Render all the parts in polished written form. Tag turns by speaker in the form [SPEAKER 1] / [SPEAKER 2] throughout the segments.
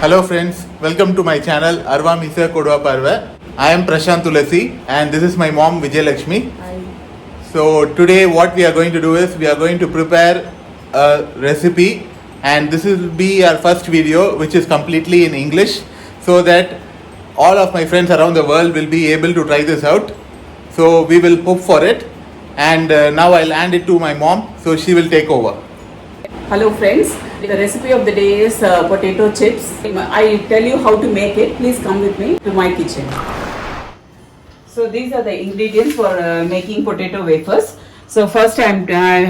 [SPEAKER 1] Hello friends, welcome to my channel Arva Misa Kodwa Parva. I am Prashant Tulasi and this is my mom Vijay Lakshmi.
[SPEAKER 2] Hi.
[SPEAKER 1] So today what we are going to do is we are going to prepare a recipe, and this will be our first video which is completely in English, so that all of my friends around the world will be able to try this out. So we will hope for it, and now I'll hand it to my mom so she will take over.
[SPEAKER 2] Hello friends, the recipe of the day is potato chips. I tell you how to make it. Please come with me to my kitchen. So these are the ingredients for making potato wafers. So first I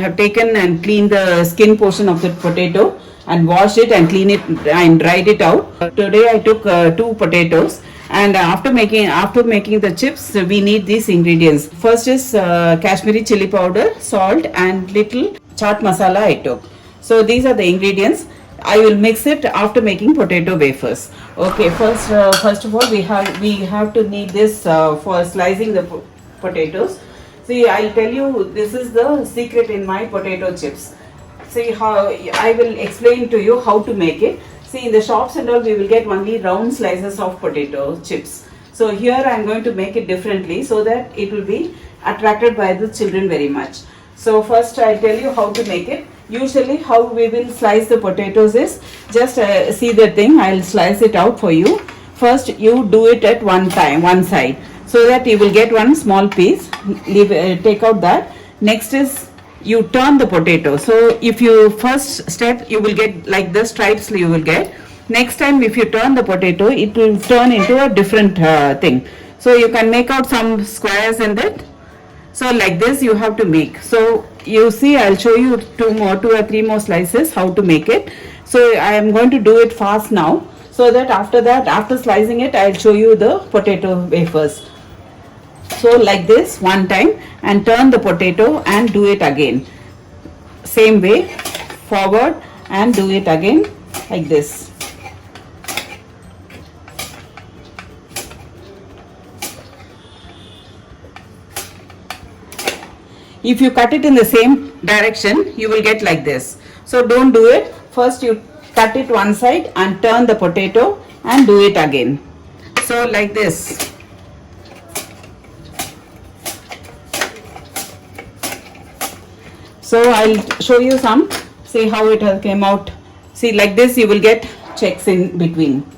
[SPEAKER 2] have taken and cleaned the skin portion of the potato and washed it and cleaned it and dried it out. Today I took 2 potatoes, and after making the chips we need these ingredients. First is Kashmiri chili powder, salt and little chaat masala I took. So these are the ingredients. I will mix it after making potato wafers. Okay, first of all we have to need this for slicing the potatoes. See, I'll tell you, this is the secret in my potato chips. See how I will explain to you how to make it. See, in the shops and all we will get only round slices of potato chips. So here I am going to make it differently so that it will be attracted by the children very much. So first I'll tell you how to make it. Usually how we will slice the potatoes is, just see the thing, I'll slice it out for you. First you do it at one side, so that you will get one small piece. Take out that. Next is you turn the potato. So if you first step you will get like the stripes you will get. Next time if you turn the potato it will turn into a different thing. So you can make out some squares in that. So like this you have to make. So you see, I'll show you 2 or 3 more slices how to make it. So I am going to do it fast now, so that after slicing it I'll show you the potato wafers. So like this one time, and turn the potato and do it again. Same way, forward and do it again like this. If you cut it in the same direction, you will get like this. So don't do it. First you cut it one side and turn the potato and do it again. So like this. So I'll show you some. See how it has came out. See, like this you will get checks in between.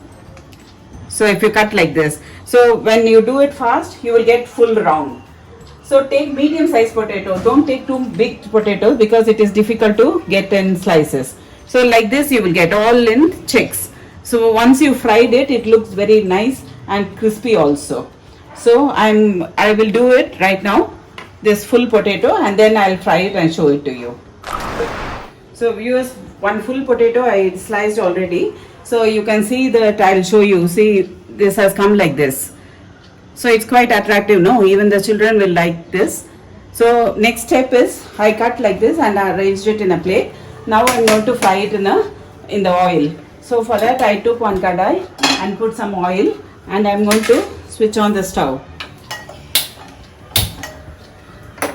[SPEAKER 2] So if you cut like this. So when you do it fast, you will get full round. So take medium sized potato. Don't take too big potatoes because it is difficult to get in slices. So like this you will get all in checks. So once you fried it, it looks very nice and crispy also. So I will do it right now, this full potato, and then I'll fry it and show it to you. So viewers, one full potato I sliced already. So you can see that I'll show you. See, this has come like this. So it's quite attractive, no? Even the children will like this. So next step is I cut like this and I arranged it in a plate. Now I'm going to fry it in the oil. So for that I took one kadai and put some oil, and I'm going to switch on the stove.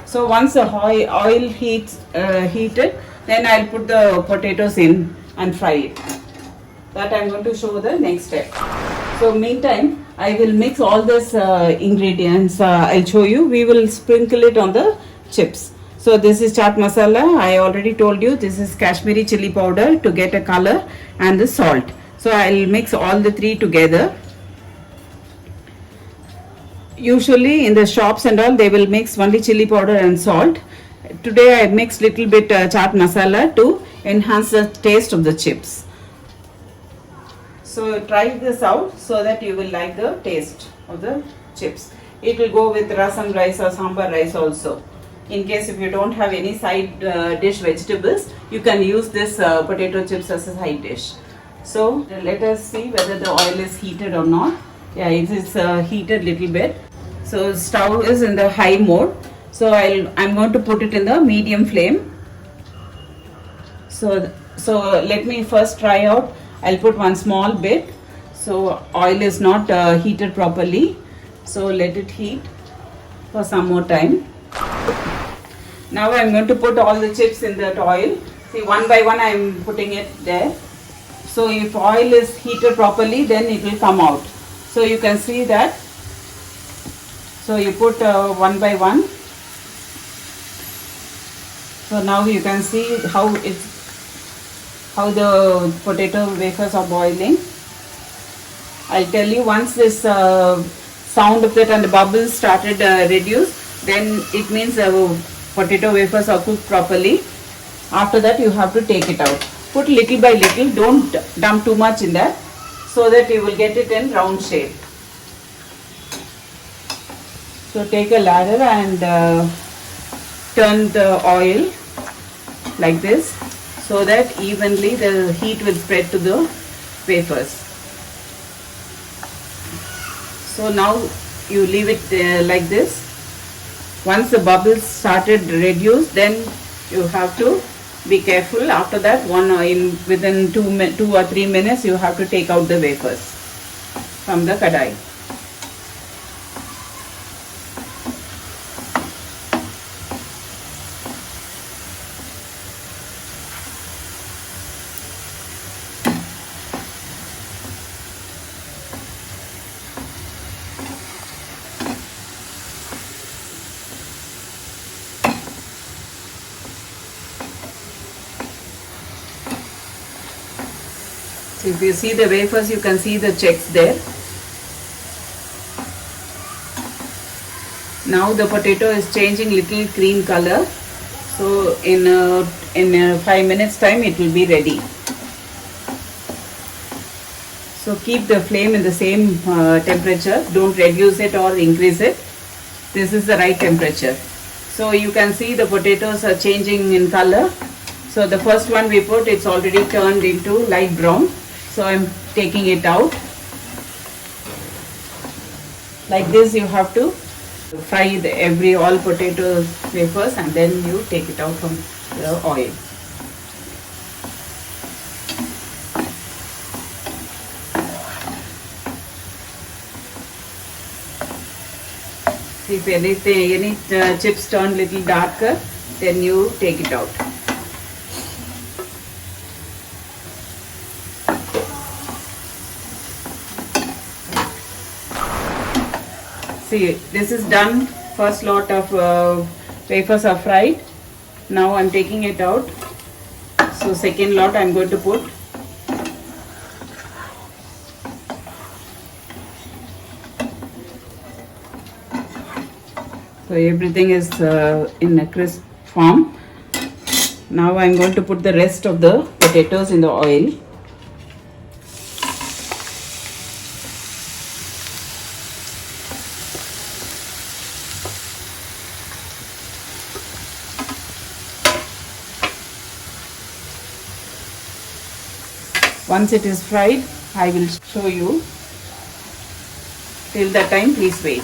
[SPEAKER 2] So once the oil heated, then I'll put the potatoes in and fry it. That I'm going to show the next step. So meantime, I will mix all this ingredients. I'll show you. We will sprinkle it on the chips. So this is chaat masala. I already told you this is Kashmiri chili powder to get a color, and the salt. So I'll mix all the 3 together. Usually in the shops and all they will mix only chili powder and salt. Today I mixed little bit chaat masala to enhance the taste of the chips. So try this out so that you will like the taste of the chips. It will go with rasam rice or sambar rice also. In case if you don't have any side dish vegetables, you can use this potato chips as a side dish. So let us see whether the oil is heated or not. Yeah, it is heated little bit. So stove is in the high mode. So I'm going to put it in the medium flame. So let me first try out. I'll put one small bit. So oil is not heated properly. So let it heat for some more time. Now I'm going to put all the chips in that oil. See, one by one I'm putting it there. So if oil is heated properly, then it will come out. So you can see that. So you put one by one. So now you can see how the potato wafers are boiling. I'll tell you, once this sound of it and the bubbles started reduce, then it means the potato wafers are cooked properly. After that you have to take it out. Put little by little, don't dump too much in that, so that you will get it in round shape. So take a ladle and turn the oil like this, so that evenly the heat will spread to the wafers. So now you leave it like this. Once the bubbles started reduce, then you have to be careful. After that, within 2 or 3 minutes, you have to take out the wafers from the kadai. So if you see the wafers, you can see the checks there. Now the potato is changing little cream color. So in 5 minutes time it will be ready. So keep the flame in the same temperature. Don't reduce it or increase it. This is the right temperature. So you can see the potatoes are changing in color. So the first one we put, it's already turned into light brown. So I'm taking it out. Like this you have to fry all potato wafers, and then you take it out from the oil. If any chips turn little darker, then you take it out. See, this is done. First lot of wafers are fried. Now I'm taking it out. So second lot I'm going to put. So everything is in a crisp form. Now I'm going to put the rest of the potatoes in the oil. Once it is fried, I will show you. Till that time, please wait.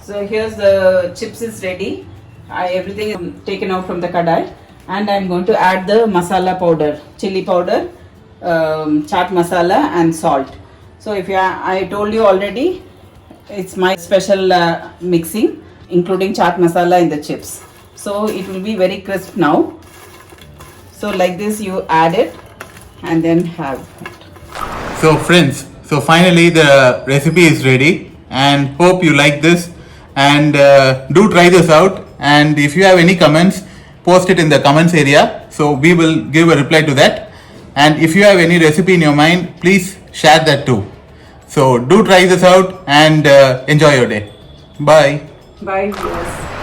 [SPEAKER 2] So here's the chips is ready. Everything is taken out from the kadai, and I'm going to add the masala powder, chili powder, chaat masala and salt. So I told you already, it's my special mixing, including chaat masala in the chips. So it will be very crisp now. So like this you add it and then have it.
[SPEAKER 1] So friends, so finally the recipe is ready, and hope you like this, and do try this out, and if you have any comments, post it in the comments area, so we will give a reply to that. And if you have any recipe in your mind, please share that too. So do try this out and enjoy your day. Bye.
[SPEAKER 2] Bye viewers.